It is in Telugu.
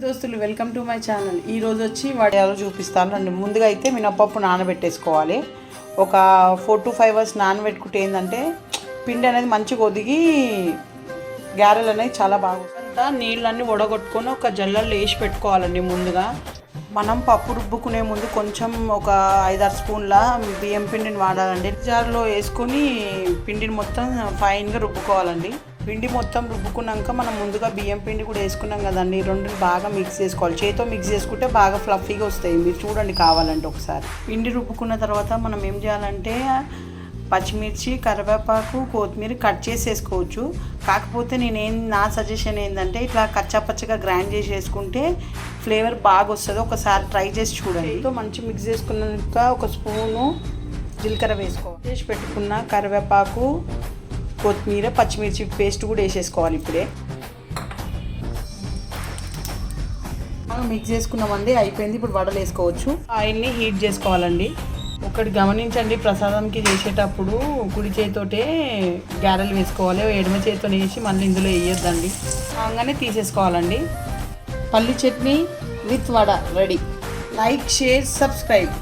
దోస్తులు వెల్కమ్ టు మై ఛానల్. ఈరోజు వచ్చి వడియాలు చూపిస్తాను రండి. ముందుగా అయితే మినపప్పు నానబెట్టేసుకోవాలి. ఒక 4 to 5 hours నానబెట్టుకుంటే ఏంటంటే పిండి అనేది మంచిగా ఒదిగి గారెలు అనేది చాలా బాగుంటుంది. నీళ్ళన్నీ వడగొట్టుకొని ఒక జల్లల్లో వేసి పెట్టుకోవాలండి. ముందుగా మనం పప్పు రుబ్బుకునే ముందు కొంచెం ఒక 5-6 స్పూన్ల బియ్యం పిండిని వాడాలండి. జార్లో వేసుకొని పిండిని మొత్తం ఫైన్గా రుబ్బుకోవాలండి. పిండి మొత్తం రుబ్బుకున్నాక మనం ముందుగా బియ్యం పిండి కూడా వేసుకున్నాం కదండి. రెండుని బాగా మిక్స్ చేసుకోవాలి. చేతితో మిక్స్ చేసుకుంటే బాగా ఫ్లఫీగా వస్తాయి. మీరు చూడండి కావాలంటే ఒకసారి. పిండి రుబ్బుకున్న తర్వాత మనం ఏం చేయాలంటే పచ్చిమిర్చి, కరివేపాకు, కొత్తిమీర కట్ చేసి వేసుకోవచ్చు. కాకపోతే నా సజెషన్ ఏంటంటే ఇట్లా కచ్చాపచ్చగా గ్రైండ్ చేసి వేసుకుంటే ఫ్లేవర్ బాగా వస్తుంది. ఒకసారి ట్రై చేసి చూడండి. మంచి మిక్స్ చేసుకున్నాక ఒక స్పూను జీలకర్ర వేసుకోవాలి. చేసి పెట్టుకున్న కరివేపాకు, కొత్తిమీర, పచ్చిమిర్చి పేస్ట్ కూడా వేసేసుకోవాలి. ఇప్పుడే మిక్స్ చేసుకున్నామండి, అయిపోయింది. ఇప్పుడు వడలు వేసుకోవచ్చు. ఆయిల్ని హీట్ చేసుకోవాలండి. ఒకటి గమనించండి, ప్రసాదంకి చేసేటప్పుడు కుడి చేతితోటే గారెలు వేసుకోవాలి. ఎడమ చేతితో వేసి మళ్ళీ ఇందులో వేయొద్దండి. బాగానే తీసేసుకోవాలండి. పల్లి chutney with vada ready. Like, share, subscribe.